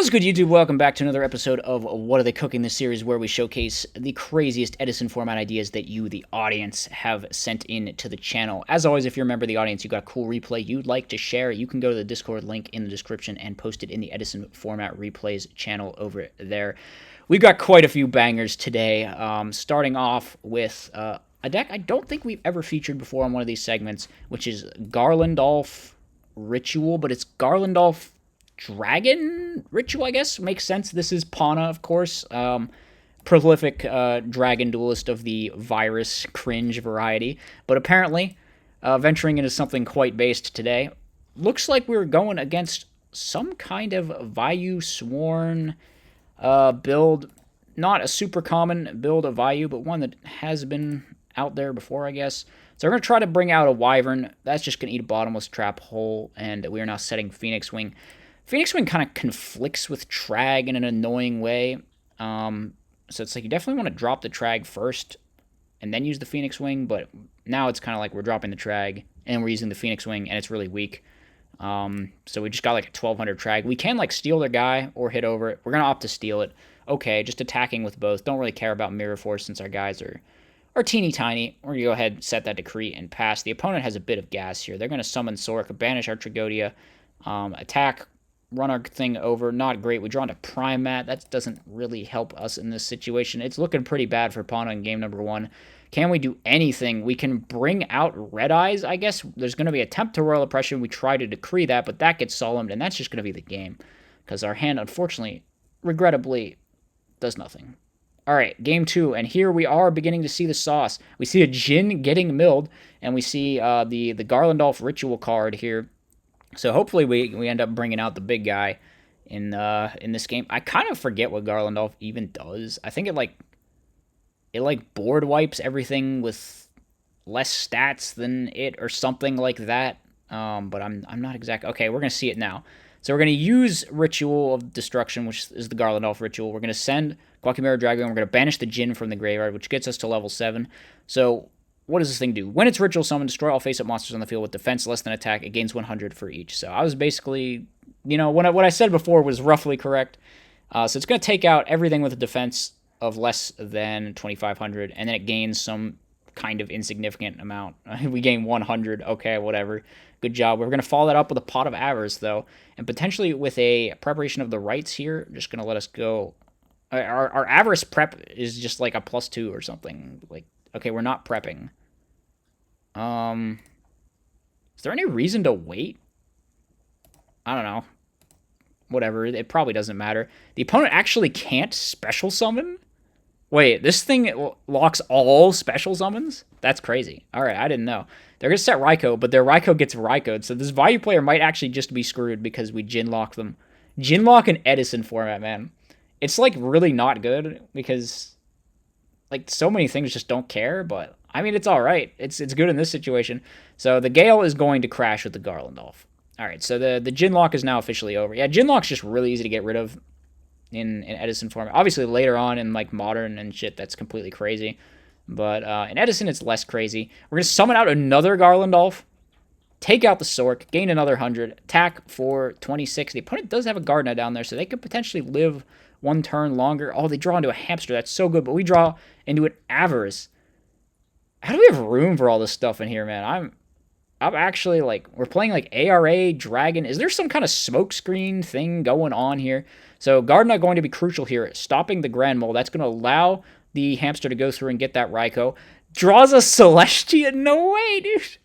What's good, YouTube? Welcome back to another episode of What Are They Cooking, this series where we showcase the craziest Edison Format ideas that you, the audience, have sent in to the channel. As always, if you're a member of the audience, you got a cool replay you'd like to share, you can go to the Discord link in the description and post it in the Edison Format Replays channel over there. We've got quite a few bangers today, starting off with a deck I don't think we've ever featured before on one of these segments, which is Garlandolf Ritual, but it's Garlandolf Dragon Ritual, I guess. Makes sense. This is Pana, of course. Prolific dragon duelist of the virus cringe variety. But apparently, venturing into something quite based today. Looks like we're going against some kind of Vayu Sworn build. Not a super common build of Vayu, but one that has been out there before, I guess. So we're going to try to bring out a Wyvern. That's just going to eat a bottomless trap hole, and we are now setting Phoenix Wing. Phoenix Wing kind of conflicts with Trag in an annoying way. So it's like you definitely want to drop the Trag first and then use the Phoenix Wing, but now it's kind of like we're dropping the Trag and we're using the Phoenix Wing, and it's really weak. So we just got like a 1200 Trag. We can like steal their guy or hit over it. We're going to opt to steal it. Okay, just attacking with both. Don't really care about Mirror Force since our guys are teeny tiny. We're going to go ahead and set that decree and pass. The opponent has a bit of gas here. They're going to summon Sork, banish our Tragodia, attack, run our thing over. Not great. We draw into Primat. That doesn't really help us in this situation. It's looking pretty bad for Pana in game number one. Can we do anything? We can bring out Red Eyes, I guess. There's going to be attempt to Royal Oppression. We try to decree that, but that gets solemned, and that's just going to be the game. Because our hand, unfortunately, regrettably, does nothing. All right, game two, and here we are beginning to see the sauce. We see a Jin getting milled, and we see the Garlandolf Ritual card here. So hopefully we end up bringing out the big guy in this game. I kind of forget what Garlandolf even does. I think it board wipes everything with less stats than it or something like that. But I'm not exact. Okay, we're gonna see it now. So we're gonna use Ritual of Destruction, which is the Garlandolf Ritual. We're gonna send Guacamera Dragon. We're gonna banish the Jin from the graveyard, which gets us to level 7. So what does this thing do? When it's Ritual Summon, destroy all face-up monsters on the field with defense less than attack. It gains 100 for each. So I was basically, what I said before was roughly correct. So it's going to take out everything with a defense of less than 2,500, and then it gains some kind of insignificant amount. We gain 100. Okay, whatever. Good job. We're going to follow that up with a Pot of Avarice, though, and potentially with a Preparation of the Rites here. Just going to let us go. Our Avarice prep is just like a +2 or something. Like, okay, we're not prepping. Is there any reason to wait? I don't know. Whatever, it probably doesn't matter. The opponent actually can't special summon? Wait, this thing locks all special summons? That's crazy. Alright, I didn't know. They're going to set Raikou, but their Raikou gets Raikou'd, so this Vayu player might actually just be screwed because we Jinlock them. Jinlock and Edison Format, man. It's, like, really not good because, like, so many things just don't care, but I mean, it's all right. It's good in this situation. So the Gale is going to crash with the Garlandolf. All right, so the Jinlock is now officially over. Yeah, Jinlock's just really easy to get rid of in Edison Format. Obviously, later on in like Modern and shit, that's completely crazy. But in Edison, it's less crazy. We're going to summon out another Garlandolf, take out the Sork, gain another 100, attack for 26. The opponent does have a Gardna down there, so they could potentially live one turn longer. Oh, they draw into a Hamster. That's so good, but we draw into an Avarice. How do we have room for all this stuff in here, man? I'm actually, like, we're playing, like, ARA, Dragon. Is there some kind of smokescreen thing going on here? So, Gardna going to be crucial here. Stopping the Grand Mole. That's going to allow the Hamster to go through and get that Raikou. Draws a Celestia? No way, dude.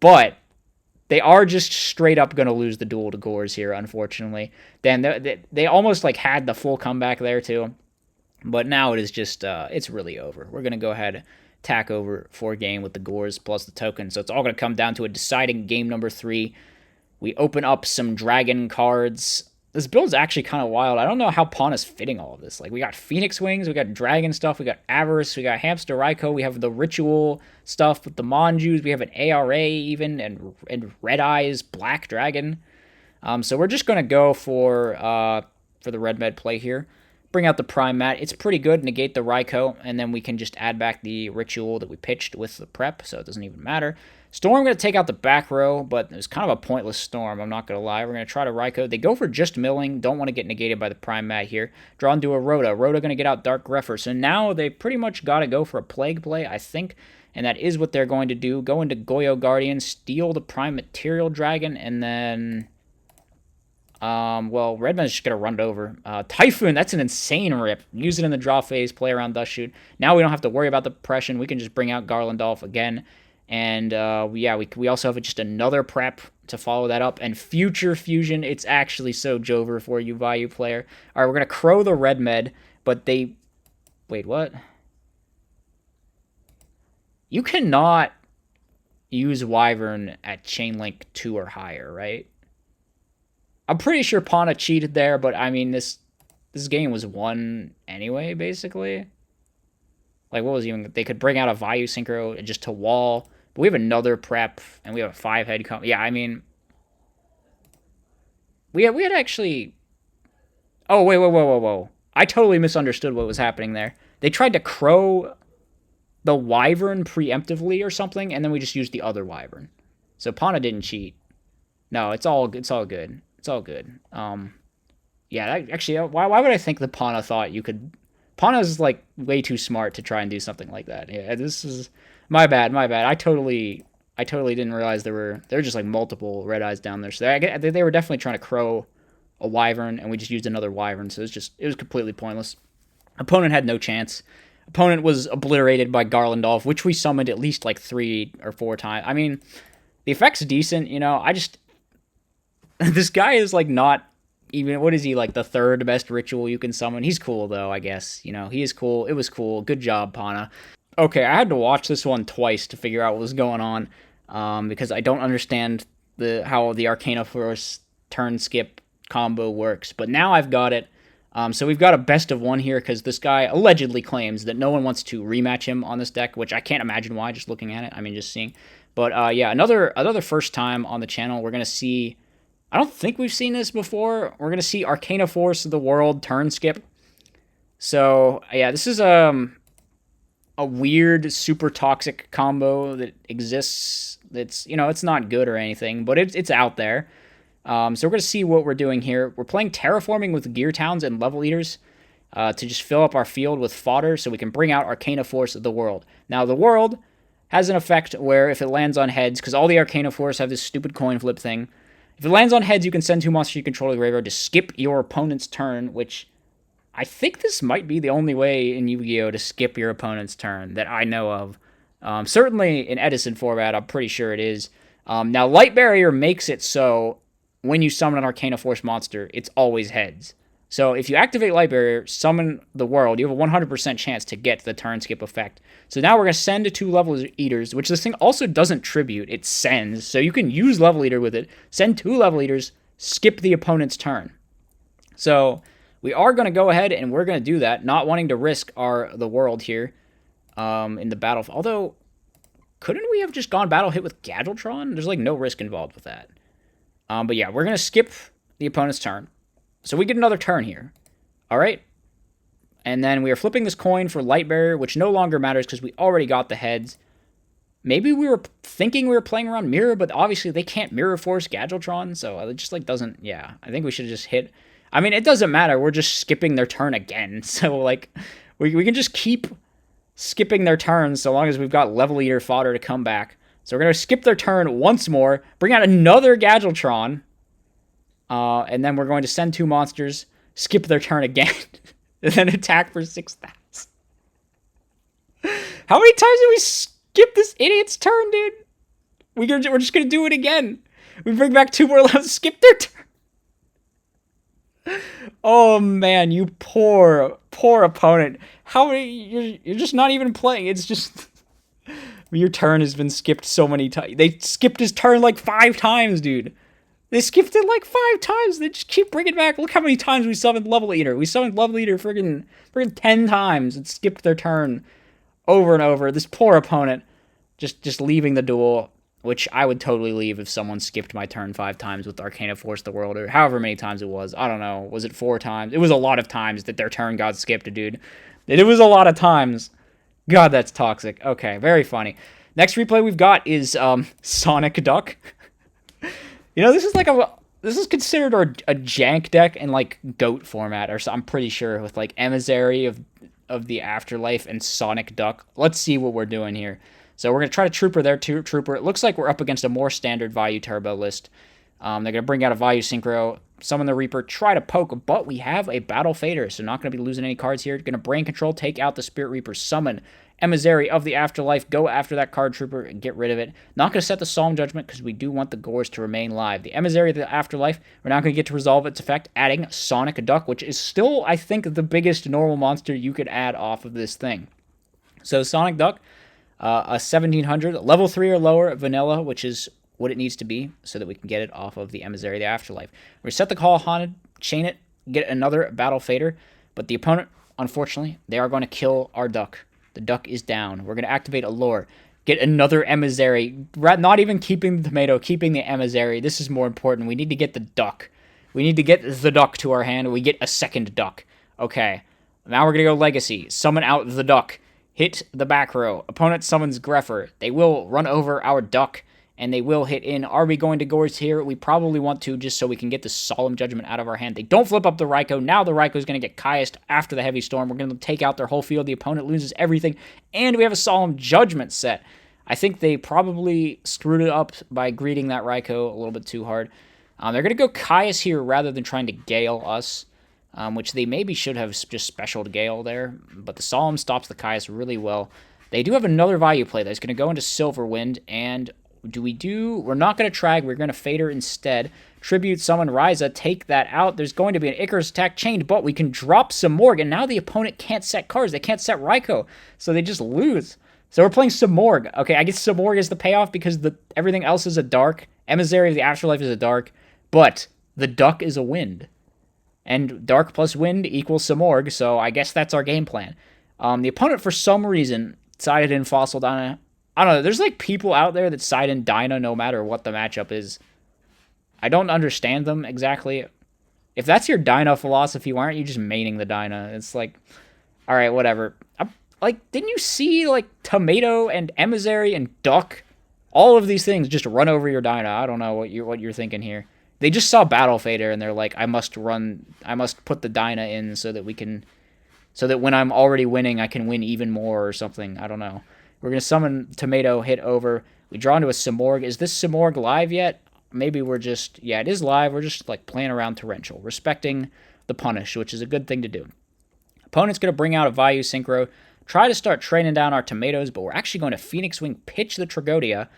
But they are just straight up going to lose the duel to Gores here, unfortunately. Then they almost, like, had the full comeback there, too. But now it is just, it's really over. We're going to go ahead attack over 4 game with the Gores plus the token. So it's all going to come down to a deciding game number 3. We open up some dragon cards. This build's actually kind of wild. I don't know how Pana's fitting all of this. Like, we got Phoenix Wings, we got dragon stuff, we got Avarice, we got Hamster Raikou, we have the Ritual stuff with the Monjus, we have an ARA even, and Red Eyes, Black Dragon. So we're just going to go for the Red Med play here. Bring out the Primat. It's pretty good. Negate the Raikou, and then we can just add back the Ritual that we pitched with the prep, so it doesn't even matter. Storm going to take out the back row, but it was kind of a pointless Storm, I'm not going to lie. We're going to try to Raikou. They go for just milling. Don't want to get negated by the Prime Mat here. Draw into a Rhoda. Rhoda going to get out Dark Greffer. So now they pretty much got to go for a Plague play, I think. And that is what they're going to do. Go into Goyo Guardian, steal the Prime Material Dragon, and then... well, Redman's just going to run it over. Typhoon, that's an insane rip. Use it in the draw phase, play around Dust Shoot. Now we don't have to worry about the Depression. We can just bring out Garlandolf again. And, yeah, we also have just another prep to follow that up. And Future Fusion, it's actually so Jover for you, Vayu player. All right, we're going to Crow the Red Med, but they... Wait, what? You cannot use Wyvern at Chain Link 2 or higher, right? I'm pretty sure Pana cheated there, but, I mean, this game was won anyway, basically. Like, what was even... They could bring out a Vayu Synchro just to wall... But we have another prep, and we have a 5-head comp. Yeah, I mean... We had actually... Oh, whoa. I totally misunderstood what was happening there. They tried to Crow the Wyvern preemptively or something, and then we just used the other Wyvern. So Pana didn't cheat. No, it's all good. It's all good. Yeah, actually, why would I think that Pana thought you could... Pana's, like, way too smart to try and do something like that. Yeah, this is... My bad. I totally didn't realize there were just like multiple red eyes down there. So they were definitely trying to Crow a Wyvern, and we just used another Wyvern. So it was completely pointless. Opponent had no chance. Opponent was obliterated by Garlandolf, which we summoned at least like 3 or 4 times. I mean, the effect's decent, you know. This guy is like not even, what is he, like the 3rd best ritual you can summon? He's cool though, I guess. You know, he is cool. It was cool. Good job, Pana. Okay, I had to watch this one twice to figure out what was going on, because I don't understand how the Arcana Force TURNSKIP combo works. But now I've got it. So we've got a best of 1 here, because this guy allegedly claims that no one wants to rematch him on this deck, which I can't imagine why, just looking at it. I mean, just seeing. But yeah, another first time on the channel, we're going to see... I don't think we've seen this before. We're going to see Arcana Force of the World TURNSKIP. So, yeah, this is... a weird, super toxic combo that exists. That's, you know, it's not good or anything, but it's out there. So we're going to see what we're doing here. We're playing Terraforming with Gear Towns and Level Eaters to just fill up our field with fodder so we can bring out Arcana Force of the World. Now, the World has an effect where if it lands on heads, because all the Arcana Force have this stupid coin flip thing, if it lands on heads, you can send 2 monsters you control to the graveyard to skip your opponent's turn, which... I think this might be the only way in Yu-Gi-Oh! To skip your opponent's turn that I know of. Certainly in Edison Format, I'm pretty sure it is. Now, Light Barrier makes it so when you summon an Arcana Force monster, it's always heads. So if you activate Light Barrier, summon the World, you have a 100% chance to get the TURNSKIP effect. So now we're going to send 2 Level Eaters, which this thing also doesn't tribute, it sends. So you can use Level Eater with it, send 2 Level Eaters, skip the opponent's turn. So... we are going to go ahead and we're going to do that, not wanting to risk the World here in the battle. Although, couldn't we have just gone battle hit with Gadgetron? There's like no risk involved with that. But yeah, we're going to skip the opponent's turn. So we get another turn here. All right. And then we are flipping this coin for Light Barrier, which no longer matters because we already got the heads. Maybe we were thinking we were playing around Mirror, but obviously they can't Mirror Force Gadgetron. So it just like doesn't, yeah. I think we should have just hit... I mean, it doesn't matter. We're just skipping their turn again. So, like, we can just keep skipping their turns so long as we've got Level Eater fodder to come back. So we're going to skip their turn once more, bring out another Gadgetron, and then we're going to send 2 monsters, skip their turn again, and then attack for 6,000. How many times did we skip this idiot's turn, dude? We're just going to do it again. We bring back 2 more levels, skip their turn. Oh man, you poor opponent. How many? You're just not even playing. It's just your turn has been skipped so many times. They skipped his turn like 5 times, dude. They skipped it like 5 times. They just keep bringing it back. Look how many times we summoned Level Eater. We summoned Level Eater friggin' 10 times and skipped their turn over and over. This poor opponent just leaving the duel. Which I would totally leave if someone skipped my turn 5 times with Arcana Force the World, or however many times it was. I don't know. Was it 4 times? It was a lot of times that their turn got skipped, dude. It was a lot of times. God, that's toxic. Okay, very funny. Next replay we've got is Sonic Duck. You know, this is like this is considered a jank deck in like Goat format, or so, I'm pretty sure, with like Emissary of the Afterlife and Sonic Duck. Let's see what we're doing here. So we're gonna try to Trooper there too. Trooper. It looks like we're up against a more standard value turbo list. They're gonna bring out a value synchro, summon the Reaper, try to poke, but we have a Battle Fader, so not gonna be losing any cards here. Gonna Brain Control, take out the Spirit Reaper, summon Emissary of the Afterlife, go after that card Trooper and get rid of it. Not going to set the Solemn Judgment because we do want the Gores to remain live. The Emissary of the Afterlife, we're not going to get to resolve its effect, adding Sonic Duck, which is still, I think, the biggest normal monster you could add off of this thing. So Sonic Duck, a 1700, level 3 or lower vanilla, which is what it needs to be so that we can get it off of the Emissary of the Afterlife. We set the Call Haunted, chain it, get another Battle Fader, but the opponent, unfortunately, they are going to kill our Duck. The Duck is down. We're going to activate Allure. Get another Emissary. Not even keeping the tomato, keeping the Emissary. This is more important. We need to get the Duck. We need to get the Duck to our hand. We get a second Duck. Okay. Now we're going to go Legacy. Summon out the Duck. Hit the back row. Opponent summons Greffer. They will run over our Duck, and they will hit in. Are we going to Gores here? We probably want to, just so we can get the Solemn Judgment out of our hand. They don't flip up the Raikou. Now the Raikou is going to get Caiused after the Heavy Storm. We're going to take out their whole field. The opponent loses everything, and we have a Solemn Judgment set. I think they probably screwed it up by greeting that Raikou a little bit too hard. They're going to go Caius here rather than trying to Gale us, which they maybe should have just specialed Gale there, but the Solemn stops the Caius really well. They do have another value play that's going to go into Silverwind, and we're not going to Trag, we're going to Fader instead. Tribute, summon Ryza, take that out. There's going to be an Icarus attack chained, but we can drop Samorg, and now the opponent can't set cards. They can't set Raikou, so they just lose. So we're playing Samorg. Okay, I guess Samorg is the payoff because everything else is a dark. Emissary of the Afterlife is a dark, but the Duck is a wind. And dark plus wind equals Samorg, so I guess that's our game plan. The opponent, for some reason, sided in Fossil Dyna. I don't know, there's like people out there that side in Dyna no matter what the matchup is. I don't understand them exactly. If that's your Dyna philosophy, why aren't you just maining the Dyna? It's like, alright, whatever. Didn't you see, like, Tomato and Emissary and Duck? All of these things just run over your Dyna. I don't know what you're thinking here. They just saw Battle Fader and they're like, I must put the Dyna in so that when I'm already winning, I can win even more or something. I don't know. We're going to summon Tomato, hit over. We draw into a Samorg. Is this Samorg live yet? Maybe we're just... Yeah, it is live. We're just like playing around Torrential, respecting the punish, which is a good thing to do. Opponent's going to bring out a Value Synchro, try to start training down our Tomatoes, but we're actually going to Phoenix Wing, pitch the Tragodia,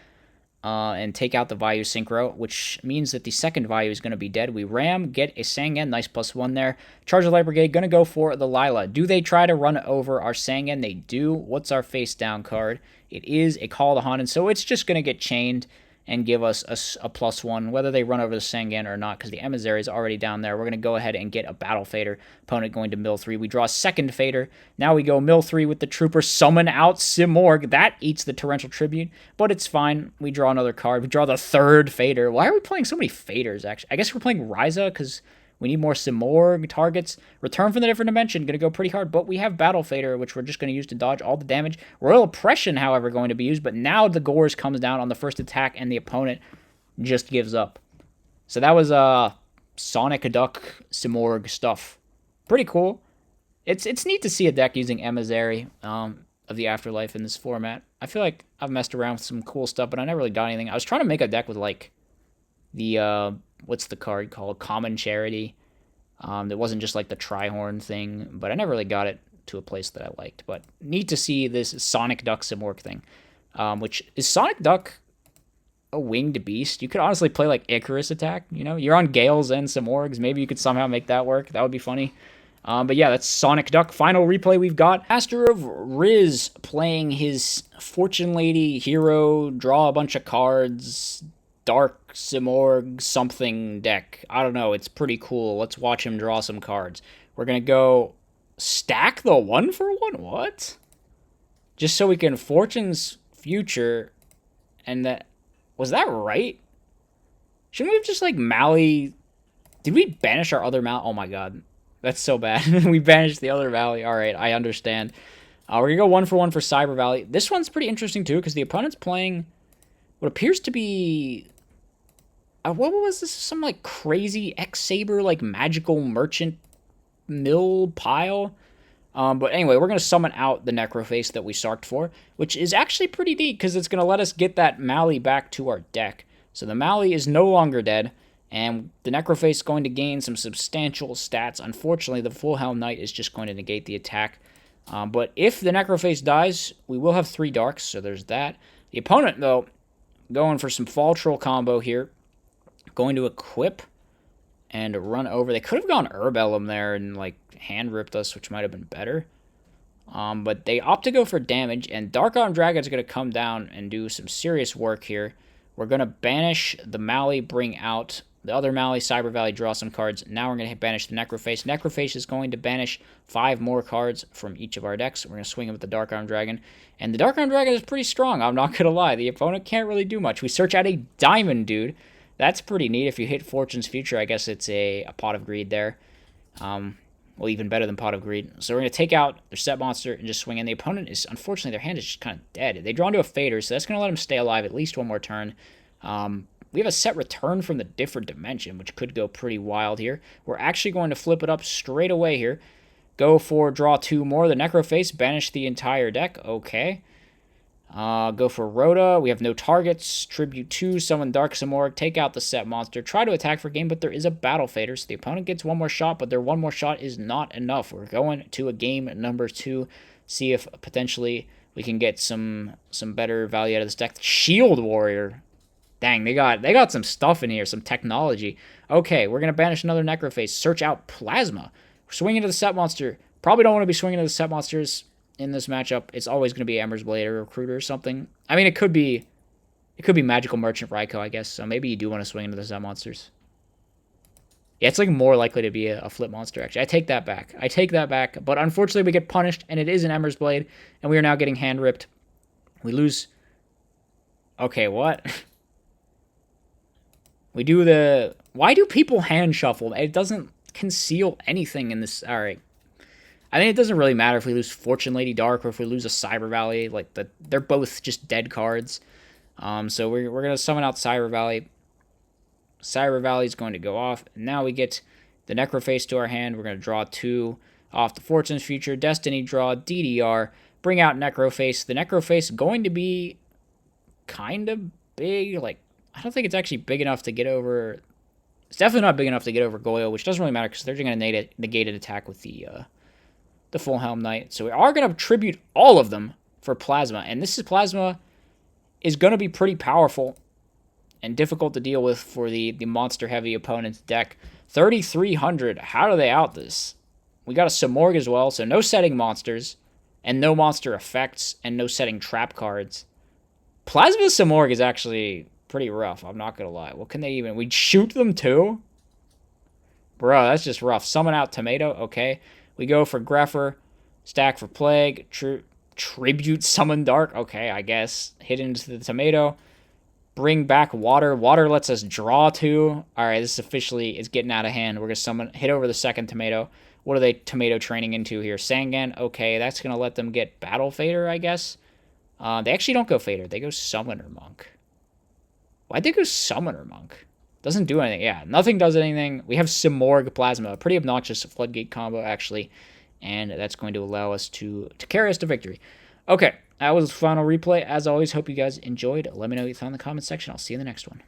and take out the Value Synchro, which means that the second Value is going to be dead. We ram, get a Sangan, nice +1 there. Charge the Light Brigade, going to go for the Lila. Do they try to run over our Sangan? They do. What's our face down card? It is a Call to Haunted, so it's just going to get chained and give us a +1, whether they run over the Sangan or not, because the Emissary is already down there. We're going to go ahead and get a Battle Fader. Opponent going to mill 3. We draw a second Fader. Now we go mill 3 with the Trooper. Summon out Simorg. That eats the Torrential Tribute, but it's fine. We draw another card. We draw the third Fader. Why are we playing so many Faders, actually? I guess we're playing Ryza because we need more Simorg targets. Return from the Different Dimension. Going to go pretty hard, but we have Battle Fader, which we're just going to use to dodge all the damage. Royal Oppression, however, going to be used, but now the Gores comes down on the first attack, and the opponent just gives up. So that was Sonic Duck Simorg stuff. Pretty cool. It's neat to see a deck using Emissary of the Afterlife in this format. I feel like I've messed around with some cool stuff, but I never really got anything. I was trying to make a deck with, like, the... what's the card called? Common Charity. It wasn't just like the Trihorn thing, but I never really got it to a place that I liked. But neat to see this Sonic Duck Simorg thing. Which, is Sonic Duck a winged beast? You could honestly play like Icarus attack, you know? You're on Gales and Simorgs. Maybe you could somehow make that work. That would be funny. But yeah, that's Sonic Duck. Final replay we've got. Master of Riz playing his Fortune Lady hero, draw a bunch of cards, Dark Simorg something deck. I don't know. It's pretty cool. Let's watch him draw some cards. We're going to go stack the 1-for-1? What? Just so we can Fortune's Future. And that... Was that right? Shouldn't we have just, like, Mally... Did we banish our other Mally? Oh, my God. That's so bad. We banished the other Mally. All right, I understand. We're going to go 1 for 1 for Cyber Valley. This one's pretty interesting, too, because the opponent's playing what appears to be... what was this? Some, like, crazy X-Saber, like, magical merchant mill pile? But anyway, we're going to summon out the Necroface that we sarked for, which is actually pretty neat, because it's going to let us get that Mali back to our deck. So the Mali is no longer dead, and the Necroface is going to gain some substantial stats. Unfortunately, the Full Helm Knight is just going to negate the attack. But if the Necroface dies, we will have 3 Darks, so there's that. The opponent, though, going for some Fall Troll combo here. Going to equip and run over. They could have gone Herbellum there and, like, hand-ripped us, which might have been better. But they opt to go for damage, and Dark Arm Dragon's going to come down and do some serious work here. We're going to banish the Mali, bring out the other Mali, Cyber Valley, draw some cards. Now we're going to banish the Necroface. Necroface is going to banish 5 more cards from each of our decks. We're going to swing it with the Dark Arm Dragon. And the Dark Arm Dragon is pretty strong, I'm not going to lie. The opponent can't really do much. We search out a Diamond Dude. That's pretty neat. If you hit Fortune's Future, I guess it's a Pot of Greed there. Well, even better than Pot of Greed. So we're going to take out their set monster and just swing in. The opponent is, unfortunately, their hand is just kind of dead. They draw into a Fader, so that's going to let them stay alive at least one more turn. We have a set return from the different dimension, which could go pretty wild here. We're actually going to flip it up straight away here. Go for draw 2 more. The Necroface, banish the entire deck. Okay. Go for Rhoda. We have no targets. Tribute 2, summon Dark Samorg, take out the set monster. Try to attack for game, but there is a Battle Fader, so the opponent gets 1 more shot, but their 1 more shot is not enough. We're going to a game number 2, see if potentially we can get some better value out of this deck. Shield Warrior. Dang, they got some stuff in here, some technology. Okay, we're going to banish another Necroface. Search out Plasma. We're swinging to the set monster. Probably don't want to be swinging to the set monsters in this matchup. It's always going to be Ember's Blade or Recruiter or something. I mean, it could be Magical Merchant Raikou, I guess. So maybe you do want to swing into the set monsters. Yeah, it's like more likely to be a flip monster, actually. I take that back. But unfortunately, we get punished, and it is an Ember's Blade, and we are now getting hand-ripped. We lose... Okay, what? We do the... Why do people hand shuffle? It doesn't conceal anything in this... Alright. I mean, it doesn't really matter if we lose Fortune Lady Dark or if we lose a Cyber Valley. Like, they're both just dead cards. So we're going to summon out Cyber Valley. Cyber Valley is going to go off. And now we get the Necroface to our hand. We're going to draw 2 off the Fortune's Future. Destiny draw, DDR. Bring out Necroface. The Necroface going to be kind of big. Like, I don't think it's actually big enough to get over... It's definitely not big enough to get over Goyo, which doesn't really matter because they're just going to negate an attack with the Full Helm Knight. So we are going to tribute all of them for Plasma. And this is Plasma is going to be pretty powerful and difficult to deal with for the monster-heavy opponent's deck. 3,300. How do they out this? We got a Samorg as well, so no setting monsters, and no monster effects, and no setting trap cards. Plasma Samorg is actually pretty rough, I'm not going to lie. What can they even... We'd shoot them too? Bro, that's just rough. Summon out Tomato, okay. We go for Greffer, stack for Plague, Tribute Summon Dark, okay, I guess. Hit into the Tomato. Bring back Water. Water lets us draw 2. Alright, this is officially, it's getting out of hand. We're going to hit over the second Tomato. What are they Tomato training into here? Sangan, okay, that's going to let them get Battle Fader, I guess. They actually don't go Fader, they go Summoner Monk. Why'd they go Summoner Monk? Doesn't do anything. Yeah, nothing does anything. We have Samorg Plasma, a pretty obnoxious Floodgate combo, actually. And that's going to allow us to carry us to victory. Okay, that was the final replay. As always, hope you guys enjoyed. Let me know what you thought in the comments section. I'll see you in the next one.